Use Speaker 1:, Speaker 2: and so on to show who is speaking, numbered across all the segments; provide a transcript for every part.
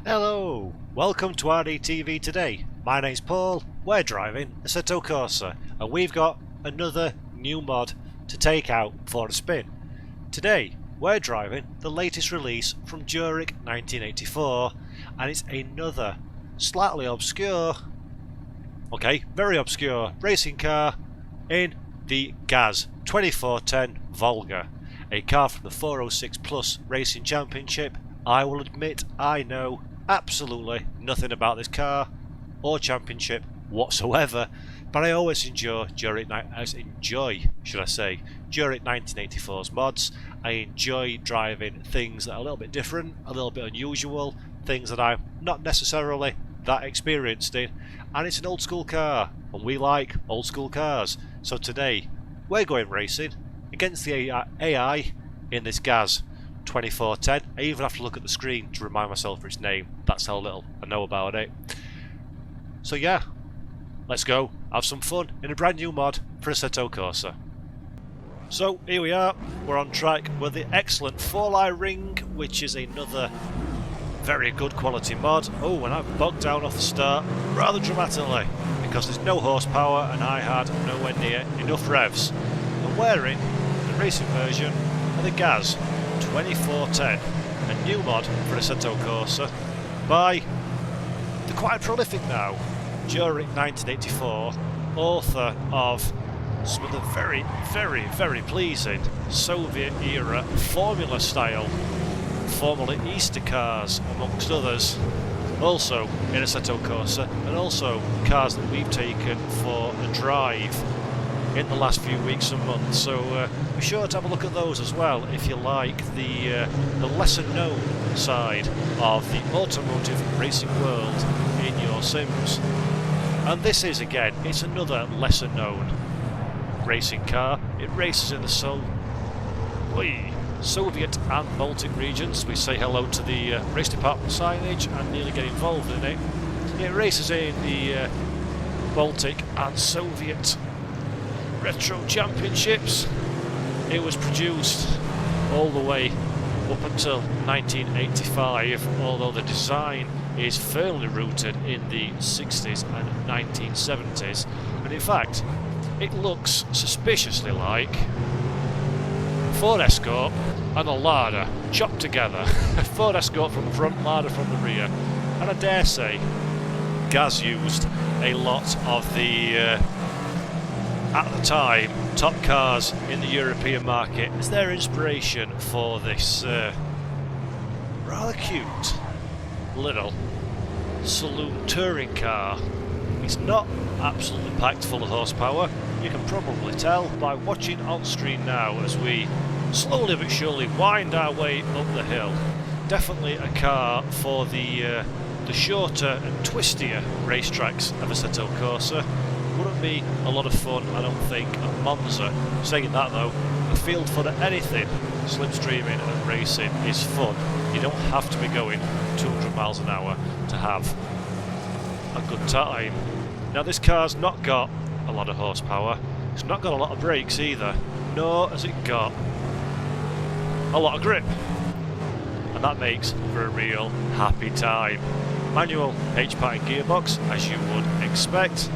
Speaker 1: Hello! Welcome to RDTV today. My name's Paul, we're driving Assetto Corsa, and we've got another new mod to take out for a spin. Today, we're driving the latest release from Zurich 1984, and it's another slightly obscure, very obscure racing car in the GAZ 2410 Volga, a car from the 406 Plus Racing Championship. I will admit I know absolutely nothing about this car or championship whatsoever, but I always enjoy Zurich 1984's mods. I enjoy driving things that are a little bit different, a little bit unusual, things that I'm not necessarily that experienced in, and it's an old school car, and we like old school cars. So today we're going racing against the AI in this GAZ 2410. I even have to look at the screen to remind myself of its name. That's how little I know about it. So yeah, let's go have some fun in a brand new mod for Assetto Corsa. So here we are, we're on track with the excellent 4-lie ring, which is another very good quality mod. Oh, and I've bogged down off the start rather dramatically because there's no horsepower and I had nowhere near enough revs. I'm wearing the racing version of the GAZ 2410, a new mod for Assetto Corsa by the quite prolific now Zurich 1984, author of some of the very pleasing Soviet era Formula style Formula Easter cars, amongst others, also in Assetto Corsa, and also cars that we've taken for a drive in the last few weeks and months. So be sure to have a look at those as well if you like the lesser known side of the automotive racing world in your sims. And this is, again, it's another lesser known racing car. It races in the Soviet and Baltic regions. We say hello to the RaceDepartment signage and nearly get involved in it. It races in the Baltic and Soviet retro championships. It was produced all the way up until 1985, although the design is firmly rooted in the 60s and 1970s, and in fact it looks suspiciously like Ford Escort and a Lada chopped together. A Ford Escort from the front, Lada from the rear, and I dare say GAZ used a lot of the at the time top cars in the European market as their inspiration for this rather cute little saloon touring car. It's not absolutely packed full of horsepower. You can probably tell by watching on screen now as we slowly but surely wind our way up the hill. Definitely a car for the shorter and twistier racetracks of Assetto Corsa. Wouldn't be a lot of fun, I don't think, at Monza. Saying that though, the field fun at anything slipstreaming and racing is fun. You don't have to be going 200 miles an hour to have a good time. Now this car's not got a lot of horsepower, it's not got a lot of brakes either, nor has it got a lot of grip, and that makes for a real happy time. Manual H-pattern gearbox, as you would expect.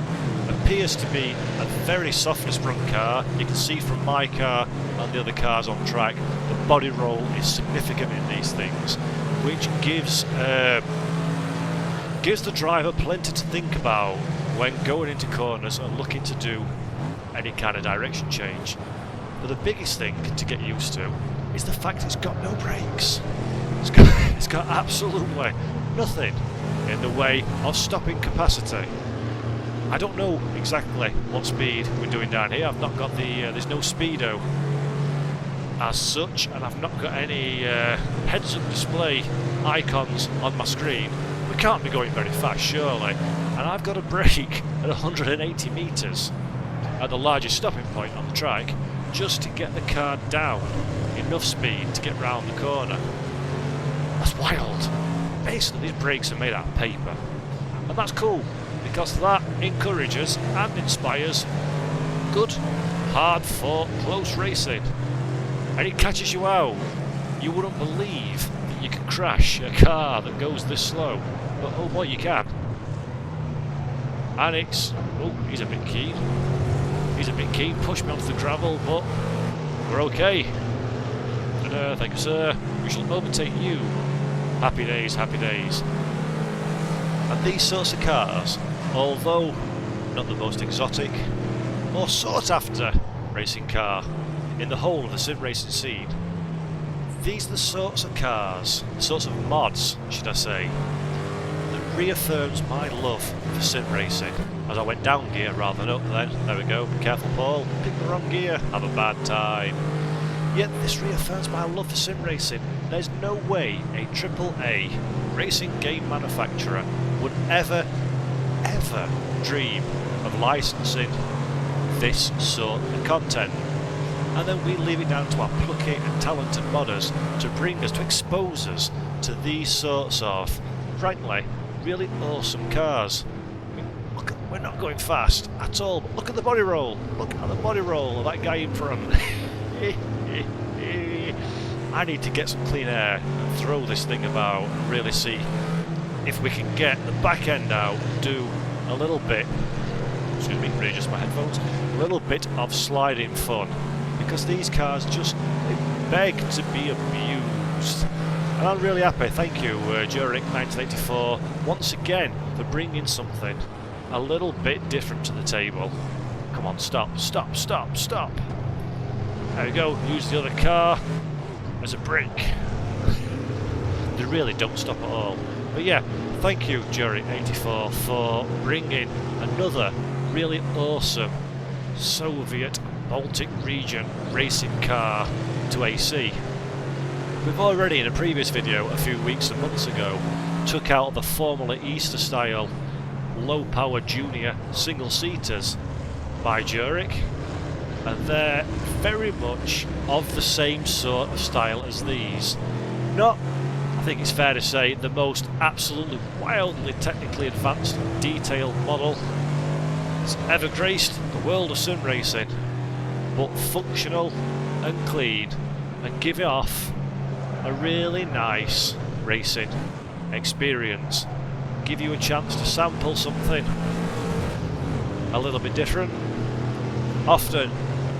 Speaker 1: Appears to be a very softly sprung car. You can see from my car and the other cars on track, the body roll is significant in these things, which gives the driver plenty to think about when going into corners and looking to do any kind of direction change. But the biggest thing to get used to is the fact it's got no brakes. It's got absolutely nothing in the way of stopping capacity. I don't know exactly what speed we're doing down here. I've not got the there's no speedo as such, and I've not got any heads-up display icons on my screen. We can't be going very fast, surely. And I've got to brake at 180 metres at the largest stopping point on the track just to get the car down enough speed to get round the corner. That's wild. Basically, these brakes are made out of paper, and that's cool because that encourages and inspires good, hard-fought, close racing, and it catches you out. You wouldn't believe the you can crash a car that goes this slow. But oh boy, you can. And it's... oh, he's a bit keen. He's a bit keen. Push me onto the gravel, but we're okay. Thank you, sir. We shall overtake you. Happy days, happy days. And these sorts of cars, although not the most exotic or sought after racing car in the whole of the sim racing scene, these are the sorts of cars, the sorts of mods, should I say, that reaffirms my love for sim racing. As I went down gear rather than up then. There we go. Be careful, Paul. Pick the wrong gear. Have a bad time. Yet this reaffirms my love for sim racing. There's no way a AAA racing game manufacturer would ever dream of licensing this sort of content. And then we leave it down to our plucky and talented modders to bring us, to expose us to these sorts of, frankly, really awesome cars. I mean, look at, we're not going fast at all, but look at the body roll. Look at the body roll of that guy in front. I need to get some clean air and throw this thing about and really see if we can get the back end out and do a little bit, excuse me, readjust my headphones, a little bit of sliding fun, because these cars just beg to be abused. And I'm really happy, thank you Jurek 1984 once again for bringing something a little bit different to the table. Come on, stop, stop, stop, stop. There we go, use the other car as a brake. They really don't stop at all. But yeah, thank you Jurek84 for bringing another really awesome Soviet Baltic region racing car to AC. We've already in a previous video a few weeks and months ago took out the Formula Easter style low power junior single seaters by Jurek, and they're very much of the same sort of style as these. Not, I think it's fair to say, the most absolutely wildly technically advanced and detailed model that's ever graced the world of sim racing, but functional and clean and giving off a really nice racing experience. Give you a chance to sample something a little bit different. Often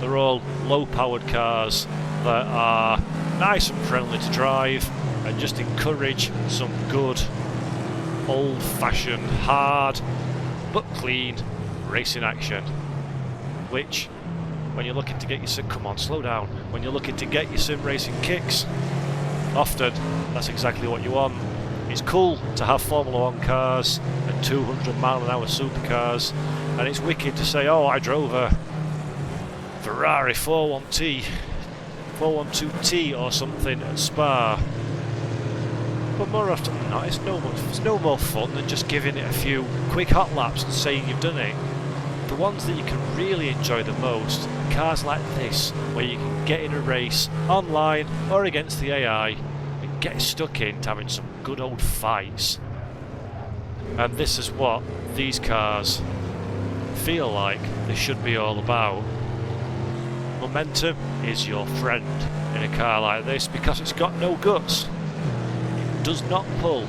Speaker 1: they're all low powered cars that are nice and friendly to drive and just encourage some good old fashioned hard but clean racing action, which when you're looking to get your sim, come on, slow down, when you're looking to get your sim racing kicks, often that's exactly what you want. It's cool to have Formula 1 cars and 200 mile an hour supercars, and it's wicked to say, oh, I drove a Ferrari 412T or something at Spa. But more often than not, it's no more fun than just giving it a few quick hot laps and saying you've done it. The ones that you can really enjoy the most are cars like this, where you can get in a race online or against the AI and get stuck into having some good old fights. And this is what these cars feel like they should be all about. Momentum is your friend in a car like this because it's got no guts. It does not pull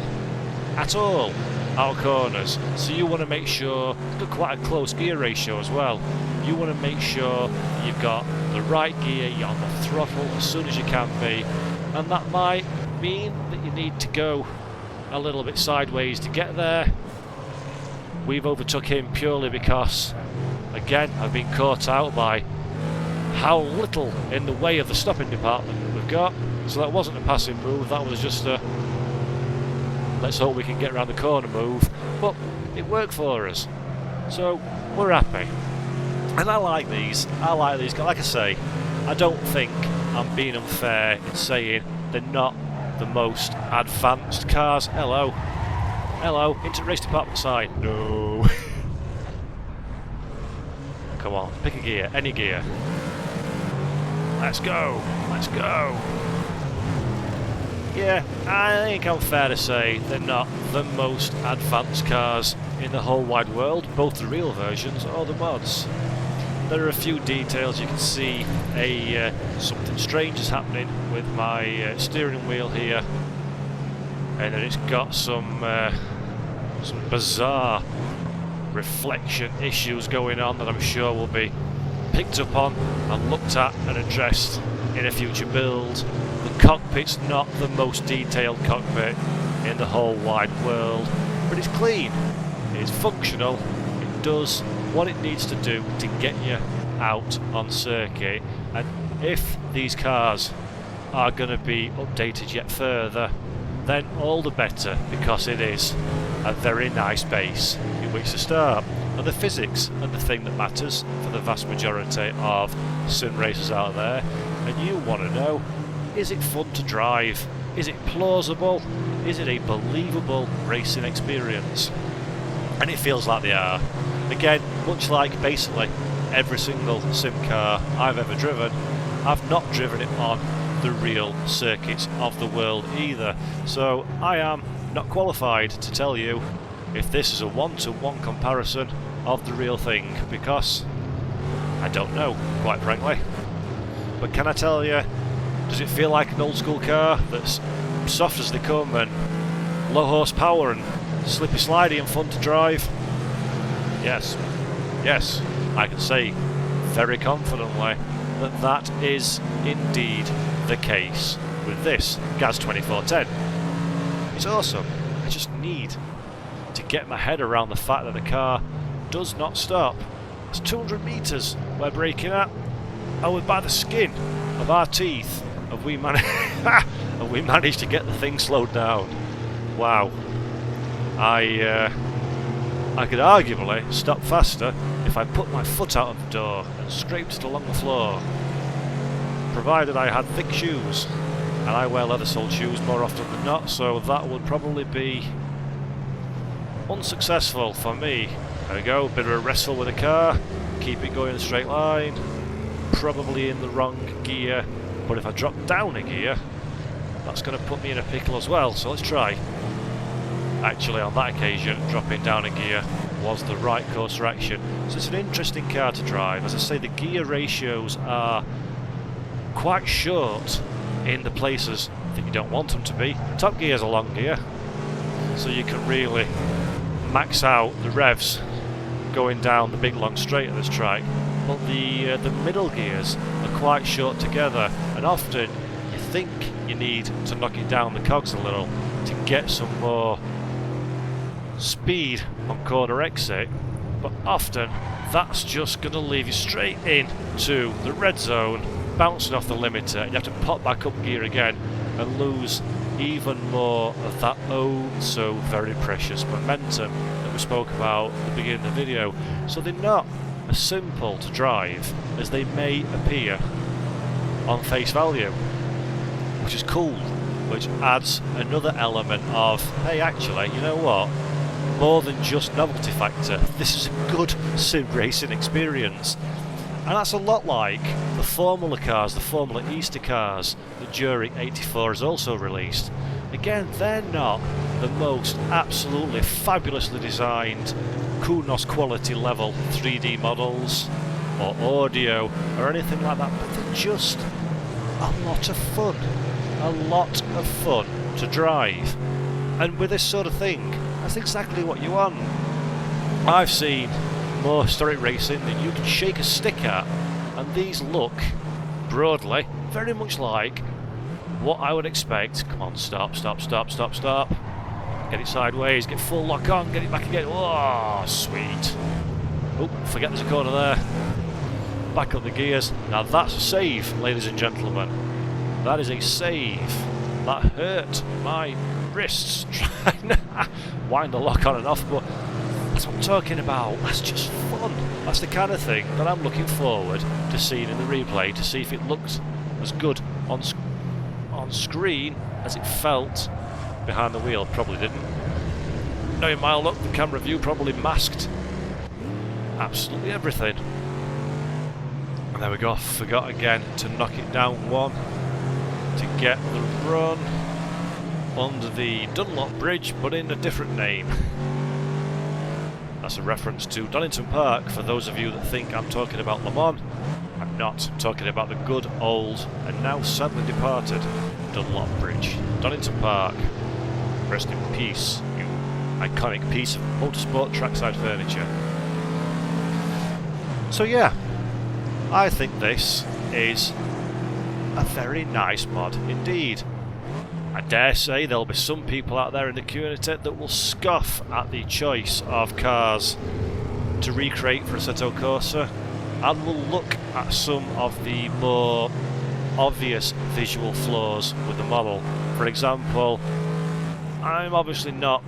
Speaker 1: at all out corners, so you want to make sure it's got quite a close gear ratio as well. You want to make sure you've got the right gear, you're on the throttle as soon as you can be, and that might mean that you need to go a little bit sideways to get there. We've overtook him purely because, again, I've been caught out by how little in the way of the stopping department that we've got. So that wasn't a passive move, that was just a let's hope we can get around the corner move, but it worked for us, so we're happy. And I like these, like I say, I don't think I'm being unfair in saying they're not the most advanced cars. Hello, into race department side. No. Come on, pick a gear, any gear. Let's go, let's go. Yeah, I think I'm fair to say they're not the most advanced cars in the whole wide world, both the real versions or the mods. There are a few details. You can see something strange is happening with my steering wheel here. and then it's got some bizarre reflection issues going on that I'm sure will be picked up on and looked at and addressed in a future build. The cockpit's not the most detailed cockpit in the whole wide world, but it's clean, it's functional, it does what it needs to do to get you out on circuit. And if these cars are going to be updated yet further, then all the better, because it is a very nice base in which to start. And the physics are the thing that matters for the vast majority of sim racers out there. And you want to know, is it fun to drive? Is it plausible? Is it a believable racing experience? And it feels like they are. Again, much like basically every single sim car I've ever driven, I've not driven it on the real circuits of the world either. So I am not qualified to tell you if this is a one-to-one comparison of the real thing, because I don't know, quite frankly. But can I tell you, does it feel like an old school car that's soft as they come and low horsepower and slippy slidey and fun to drive? Yes, yes, I can say very confidently that that is indeed the case with this GAZ 2410. It's awesome. I just need to get my head around the fact that the car does not stop. It's 200 metres we're braking at, and we're by the skin of our teeth have we managed to get the thing slowed down. Wow. I could arguably stop faster if I put my foot out of the door and scraped it along the floor, provided I had thick shoes, and I wear leather-soled shoes more often than not, so that would probably be unsuccessful for me. There we go, bit of a wrestle with the car, keep it going in a straight line, probably in the wrong gear, but if I drop down a gear, that's going to put me in a pickle as well, so let's try. Actually, on that occasion, dropping down a gear was the right course of action. So it's an interesting car to drive. As I say, the gear ratios are quite short in the places that you don't want them to be. Top gear is a long gear, so you can really max out the revs going down the big long straight of this track. But the middle gears are quite short together, and often you think you need to knock it down the cogs a little to get some more speed on corner exit, but often that's just going to leave you straight in to the red zone, bouncing off the limiter, and you have to pop back up gear again and lose even more of that oh so very precious momentum that we spoke about at the beginning of the video. So they're not as simple to drive as they may appear on face value, which is cool, which adds another element of, hey, actually, you know what, more than just novelty factor, this is a good sim racing experience. And that's a lot like the Formula cars, the Formula Easter cars that Jury 84 has also released. Again, they're not the most absolutely fabulously designed Kunos quality level 3D models or audio or anything like that, but they're just a lot of fun. A lot of fun to drive. And with this sort of thing, that's exactly what you want. I've seen more historic racing that you can shake a stick at, and these look, broadly, very much like what I would expect. Come on, stop, stop, stop, stop, stop. Get it sideways, get full lock on, get it back again. Oh, sweet. Oh, forget there's a corner there. Back up the gears. Now that's a save, ladies and gentlemen. That is a save. That hurt my wrists trying to wind the lock on and off, but that's what I'm talking about. That's just fun. That's the kind of thing that I'm looking forward to seeing in the replay, to see if it looked as good on screen as it felt behind the wheel. Probably didn't. Knowing my look, the camera view probably masked absolutely everything. And there we go. Forgot again to knock it down one to get the run under the Dunlop Bridge, but in a different name. That's a reference to Donington Park for those of you that think I'm talking about Le Mans. I'm not. I'm talking about the good old and now sadly departed Dunlop Bridge, Donington Park. Rest in peace, you iconic piece of motorsport trackside furniture. So yeah, I think this is a very nice mod indeed. I dare say there'll be some people out there in the community that will scoff at the choice of cars to recreate for Assetto Corsa, and will look at some of the more obvious visual flaws with the model. For example, I'm obviously not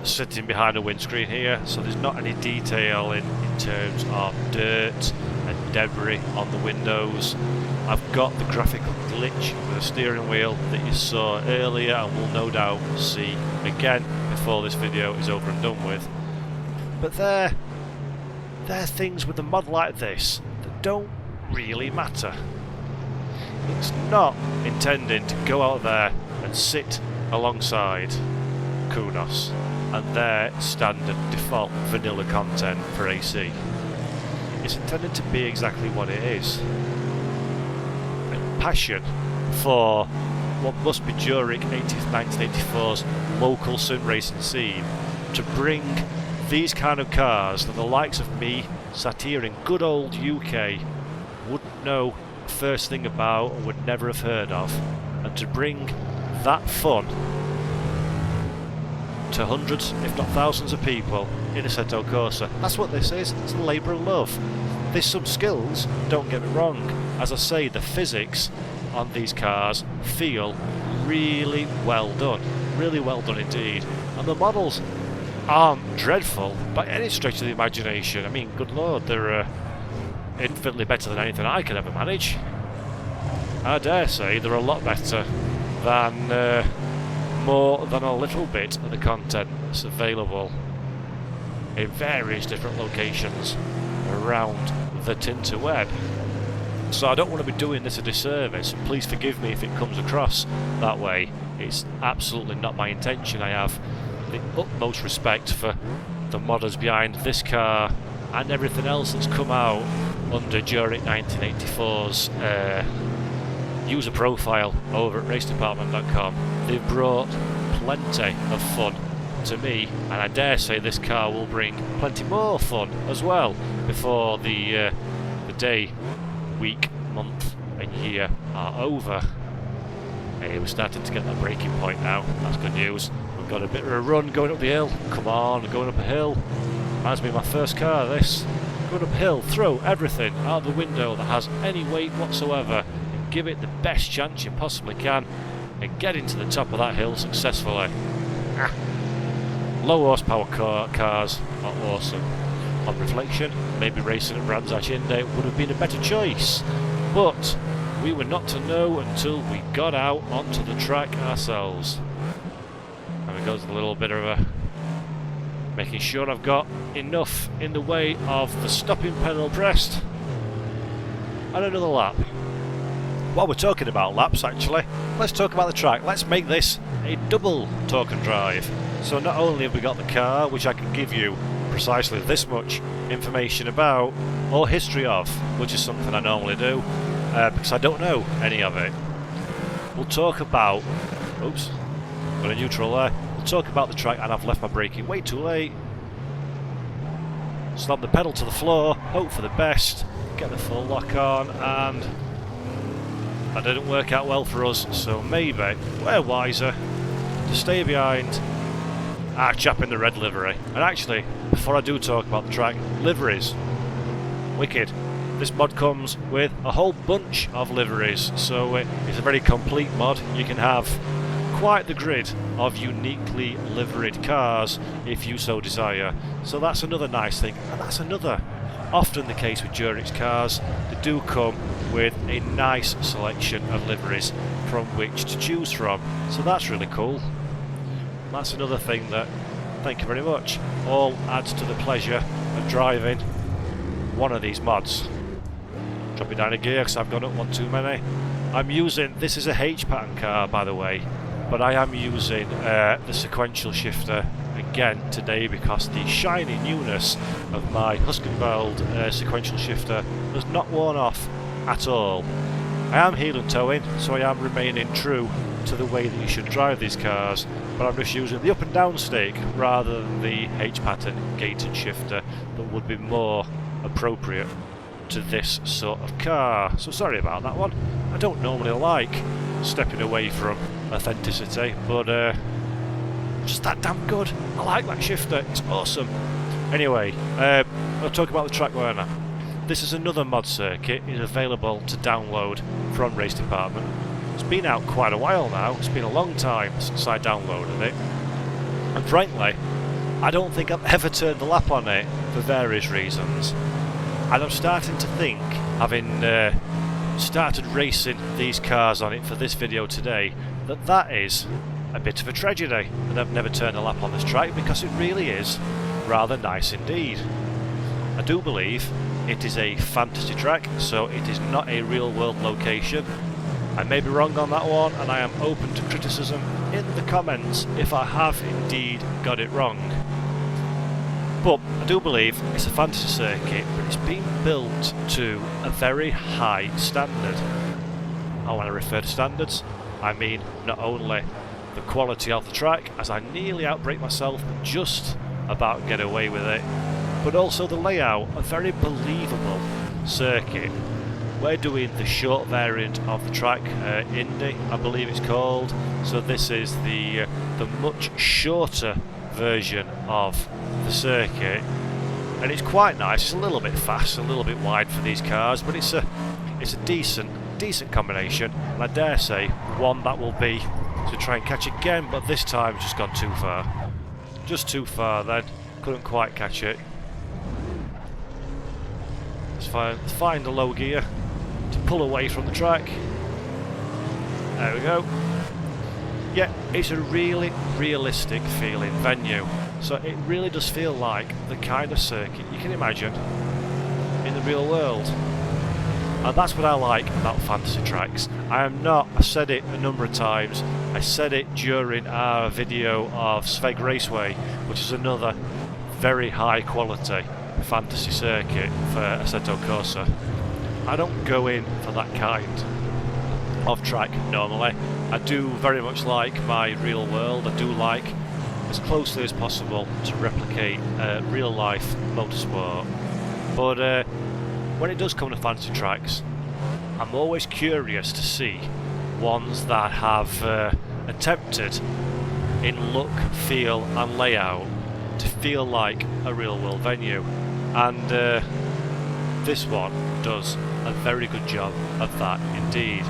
Speaker 1: sitting behind a windscreen here, so there's not any detail in terms of dirt and debris on the windows. I've got the graphical glitch with the steering wheel that you saw earlier and will no doubt see again before this video is over and done with. But they're things with a mod like this that don't really matter. It's not intending to go out there and sit alongside Kunos and their standard default vanilla content for AC. It's intended to be exactly what it is. A passion for what must be during 1984's local sim racing scene to bring these kind of cars that the likes of me, sat here in good old UK, wouldn't know first thing about or would never have heard of, and to bring that fun to hundreds, if not thousands of people in Assetto Corsa. That's what this is. It's a labour of love. There's some skills, don't get me wrong. As I say, the physics on these cars feel really well done. Really well done indeed. And the models aren't dreadful by any stretch of the imagination. I mean, good lord, they're infinitely better than anything I could ever manage. I dare say they're a lot better than more than a little bit of the content that's available in various different locations around the Tinterweb. So I don't want to be doing this a disservice, and please forgive me if it comes across that way. It's absolutely not my intention. I have the utmost respect for the modders behind this car and everything else that's come out under during 1984's user profile over at RaceDepartment.com. They've brought plenty of fun to me, and I dare say this car will bring plenty more fun as well before the day, week, month and year are over. Hey, we're starting to get that braking point now. That's good news. We've got a bit of a run going up the hill. Come on, going up a hill. Reminds me of my first car, this. Going up a hill, throw everything out the window that has any weight whatsoever, and give it the best chance you possibly can, and get into the top of that hill successfully. Low horsepower cars are awesome. On reflection, maybe racing at Brands Hatch Indy would have been a better choice, but we were not to know until we got out onto the track ourselves. And it goes a little bit of a making sure I've got enough in the way of the stopping pedal pressed, and another lap. While we're talking about laps, actually, let's talk about the track. Let's make this a double token drive. So not only have we got the car, which I can give you precisely this much information about, or history of, which is something I normally do, because I don't know any of it. We'll talk about... Oops, got a neutral there. We'll talk about the track, and I've left my braking way too late. Slam the pedal to the floor, hope for the best, get the full lock on, and that didn't work out well for us, so maybe we're wiser to stay behind our chap in the red livery. And actually, before I do talk about the track, liveries, wicked. This mod comes with a whole bunch of liveries, so it's a very complete mod. You can have quite the grid of uniquely liveried cars if you so desire. So that's another nice thing, and that's another often the case with Durex cars. They do come with a nice selection of liveries from which to choose from, so that's really cool. That's another thing that, thank you very much, all adds to the pleasure of driving one of these mods. Dropping down a gear because I've gone up one too many. I'm using, this is a H pattern car by the way, but I am using the sequential shifter again today because the shiny newness of my Huskenveld sequential shifter has not worn off at all. I am heel and towing, so I am remaining true to the way that you should drive these cars, but I'm just using the up and down stick rather than the H-pattern gated shifter that would be more appropriate to this sort of car. So sorry about that one. I don't normally like stepping away from authenticity, but just that damn good. I like that shifter, it's awesome. Anyway, I'll talk about the track learner. This is another mod circuit. It's available to download from RaceDepartment. It's been out quite a while now. It's been a long time since I downloaded it, and frankly I don't think I've ever turned a lap on it for various reasons. And I'm starting to think, having started racing these cars on it for this video today, that is a bit of a tragedy that I've never turned a lap on this track, because it really is rather nice indeed. I do believe it is a fantasy track, so it is not a real world location. I may be wrong on that one, and I am open to criticism in the comments if I have indeed got it wrong. But I do believe it's a fantasy circuit, but it's been built to a very high standard. And when I refer to standards, I mean not only the quality of the track, as I nearly outbrake myself but just about get away with it, but also the layout, a very believable circuit. We're doing the short variant of the track, Indy I believe it's called, so this is the much shorter version of the circuit, and it's quite nice. It's a little bit fast, a little bit wide for these cars, but it's a decent combination, and I dare say one that will be to try and catch it again, but this time it's just gone too far. Just too far then, couldn't quite catch it. Let's find the low gear to pull away from the track. There we go. Yeah, it's a really realistic feeling venue, so it really does feel like the kind of circuit you can imagine in the real world. And that's what I like about fantasy tracks. I've said it a number of times, I said it during our video of Sveg Raceway, which is another very high quality fantasy circuit for Assetto Corsa. I don't go in for that kind of track normally. I do very much like my real world. I do like as closely as possible to replicate real life motorsport, but when it does come to fantasy tracks, I'm always curious to see ones that have attempted in look, feel and layout to feel like a real world venue, and this one does a very good job of that indeed.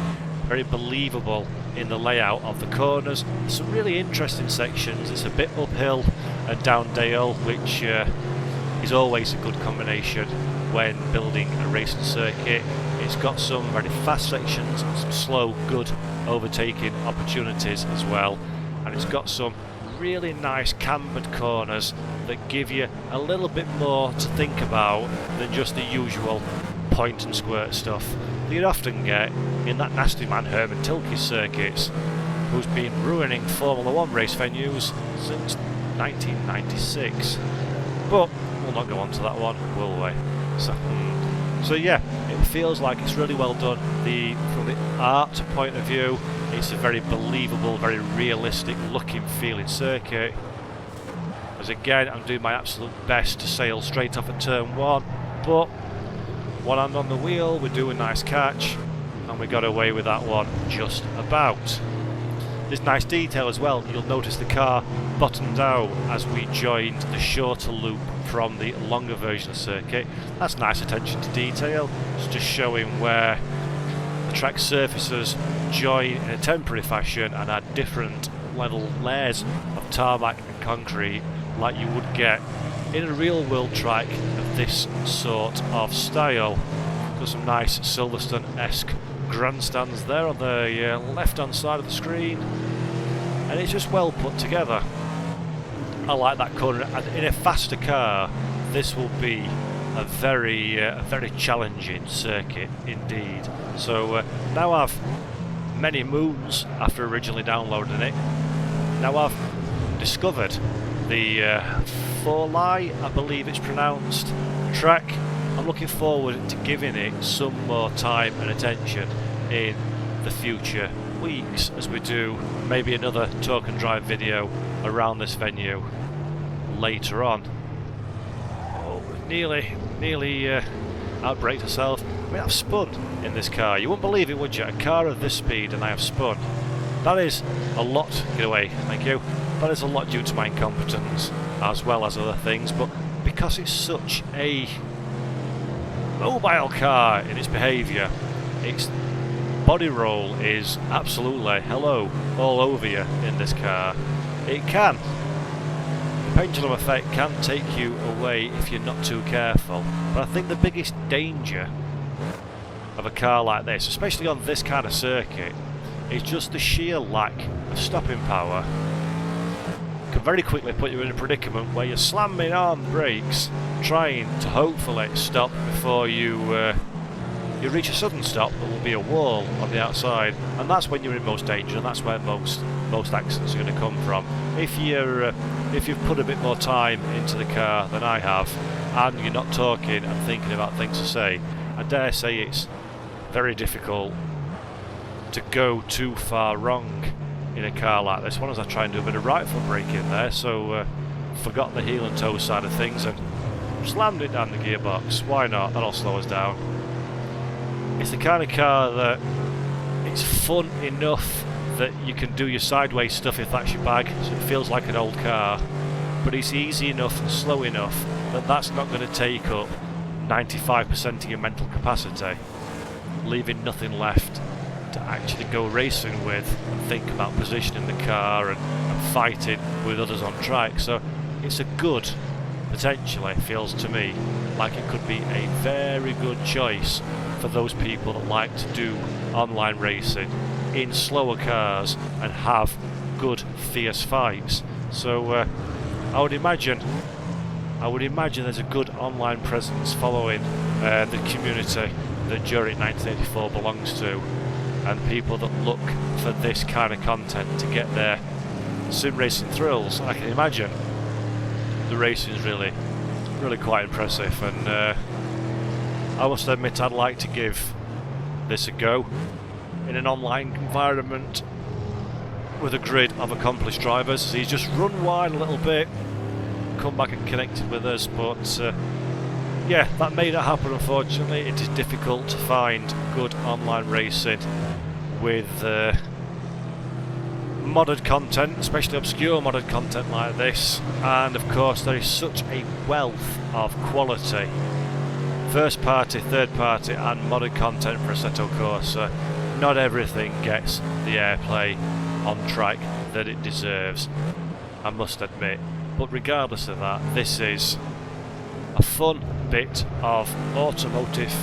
Speaker 1: Very believable in the layout of the corners. There's some really interesting sections. It's a bit uphill and down dale, which is always a good combination when building a racing circuit. It's got some very fast sections and some slow, good overtaking opportunities as well, and it's got some really nice cambered corners that give you a little bit more to think about than just the usual point and squirt stuff that you'd often get in that nasty man Herman Tilke's circuits, who's been ruining Formula 1 race venues since 1996. But we'll not go on to that one, will we? So yeah, it feels like it's really well done. From the art point of view, it's a very believable, very realistic looking feeling circuit. As again, I'm doing my absolute best to sail straight off at turn 1, but one hand on the wheel, we do a nice catch, and we got away with that one just about. There's nice detail as well. You'll notice the car bottomed out as we joined the shorter loop from the longer version of the circuit. That's nice attention to detail. It's just showing where the track surfaces join in a temporary fashion and add different level layers of tarmac and concrete like you would get in a real world track of this sort of style. Got some nice Silverstone-esque grandstands there on the left hand side of the screen, and it's just well put together. I like that corner, and in a faster car this will be a very challenging circuit indeed. So now I've many moons after originally downloading it, now I've discovered the Forlai, I believe it's pronounced, track. I'm looking forward to giving it some more time and attention in the future weeks as we do maybe another talk and drive video around this venue later on. Oh, nearly outbraked herself. I mean, I've spun in this car. You wouldn't believe it, would you? A car of this speed and I have spun. That is a lot. Get away, thank you. That is a lot due to my incompetence as well as other things, but because it's such a mobile car in its behaviour, its body roll is absolutely hello all over you in this car. It can. The pendulum effect can take you away if you're not too careful, but I think the biggest danger of a car like this, especially on this kind of circuit, is just the sheer lack of stopping power. Can very quickly put you in a predicament where you're slamming on the brakes, trying to hopefully stop before you reach a sudden stop. There will be a wall on the outside, and that's when you're in most danger, and that's where most accidents are going to come from. If you've put a bit more time into the car than I have, and you're not talking and thinking about things to say, I dare say it's very difficult to go too far wrong in a car like this one, as I try and do a bit of right foot braking there, so forgot the heel and toe side of things and slammed it down the gearbox. Why not? That'll slow us down. It's the kind of car that it's fun enough that you can do your sideways stuff if that's your bag, so it feels like an old car, but it's easy enough and slow enough that that's not going to take up 95% of your mental capacity, leaving nothing left to actually go racing with and think about positioning the car and fighting with others on track. So it's a good, potentially feels to me like it could be a very good choice for those people that like to do online racing in slower cars and have good fierce fights. So I would imagine there's a good online presence following the community that Juric 1984 belongs to, and people that look for this kind of content to get their sim racing thrills. I can imagine the racing is really quite impressive, and I must admit I'd like to give this a go in an online environment with a grid of accomplished drivers. So he's just run wide a little bit, come back and connected with us, but yeah, that may not happen unfortunately. It is difficult to find good online racing with modded content, especially obscure modded content like this, and of course there is such a wealth of quality first party, third party and modded content for Assetto Corsa. Not everything gets the airplay on track that it deserves, I must admit, but regardless of that, this is a fun bit of automotive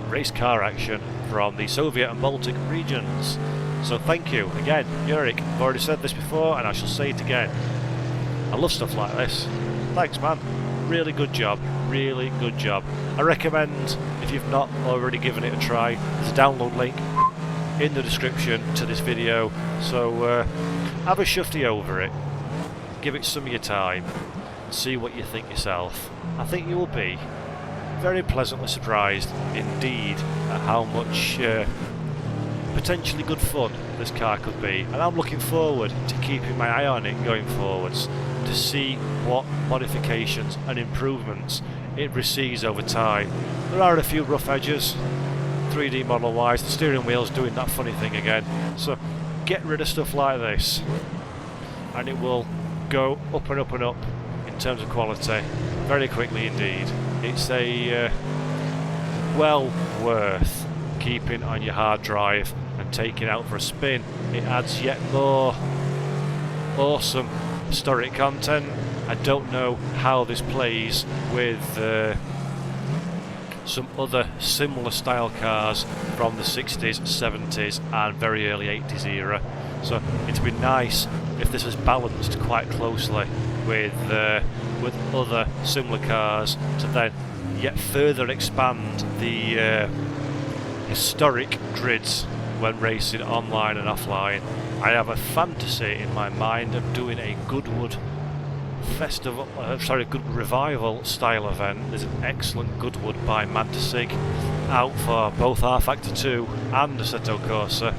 Speaker 1: race car action from the Soviet and Baltic regions. So thank you again, Juric. I've already said this before and I shall say it again. I love stuff like this. Thanks, man. Really good job. Really good job. I recommend, if you've not already given it a try, there's a download link in the description to this video. So have a shufty over it. Give it some of your time. See what you think yourself. I think you will be very pleasantly surprised indeed at how much potentially good fun this car could be, and I'm looking forward to keeping my eye on it going forwards to see what modifications and improvements it receives over time. There are a few rough edges 3D model wise. The steering wheel's doing that funny thing again, so get rid of stuff like this and it will go up and up and up in terms of quality very quickly indeed. It's a well worth keeping on your hard drive and taking out for a spin. It adds yet more awesome historic content. I don't know how this plays with some other similar style cars from the 60s, 70s and very early 80s era, so it'd be nice if this was balanced quite closely with other similar cars to then yet further expand the historic grids when racing online and offline. I have a fantasy in my mind of doing a Goodwood festival, Good Revival style event. There's an excellent Goodwood by Mantasig out for both R Factor 2 and Assetto Corsa.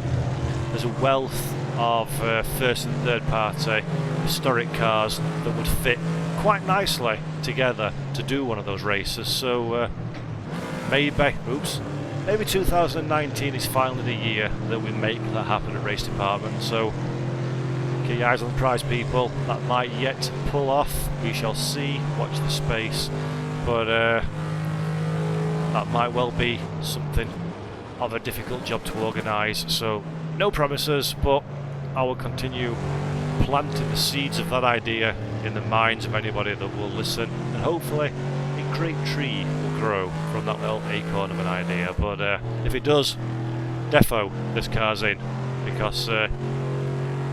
Speaker 1: there's a wealth of first and third party historic cars that would fit quite nicely together to do one of those races. So maybe 2019 is finally the year that we make that happen at Race Department. So keep your eyes on the prize, people. That might yet pull off. We shall see. Watch the space. But that might well be something of a difficult job to organise. So no promises, but I will continue planting the seeds of that idea in the minds of anybody that will listen, and hopefully a great tree will grow from that little acorn of an idea. But if it does, defo this car's in, because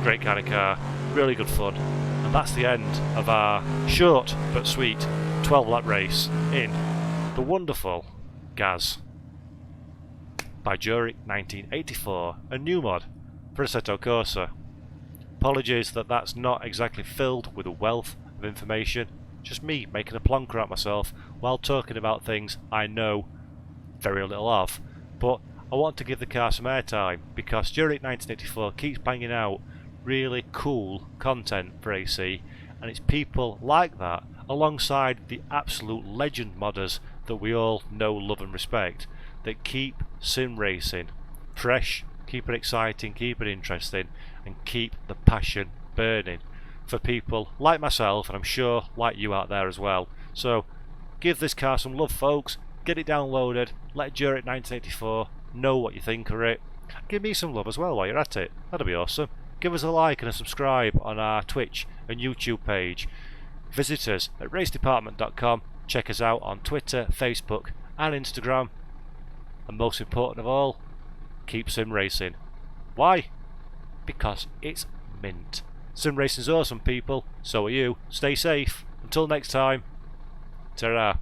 Speaker 1: great kind of car, really good fun. And that's the end of our short but sweet 12-lap race in the wonderful GAZ by Zurich 1984, a new mod for Assetto Corsa. Apologies that that's not exactly filled with a wealth of information, just me making a plonker at myself while talking about things I know very little of. But I want to give the car some airtime, because Zurich 1984 keeps banging out really cool content for AC, and it's people like that, alongside the absolute legend modders that we all know, love and respect, that keep sim racing fresh, keep it exciting, keep it interesting, and keep the passion burning for people like myself, and I'm sure like you out there as well. So give this car some love, folks. Get it downloaded, let Zurich 1984 know what you think of it. Give me some love as well while you're at it, that'd be awesome. Give us a like and a subscribe on our Twitch and YouTube page. Visit us at RaceDepartment.com. Check us out on Twitter, Facebook and Instagram. And most important of all, keep sim racing. Why? Because it's mint. Sim racing's awesome, people. So are you. Stay safe. Until next time. Ta-ra.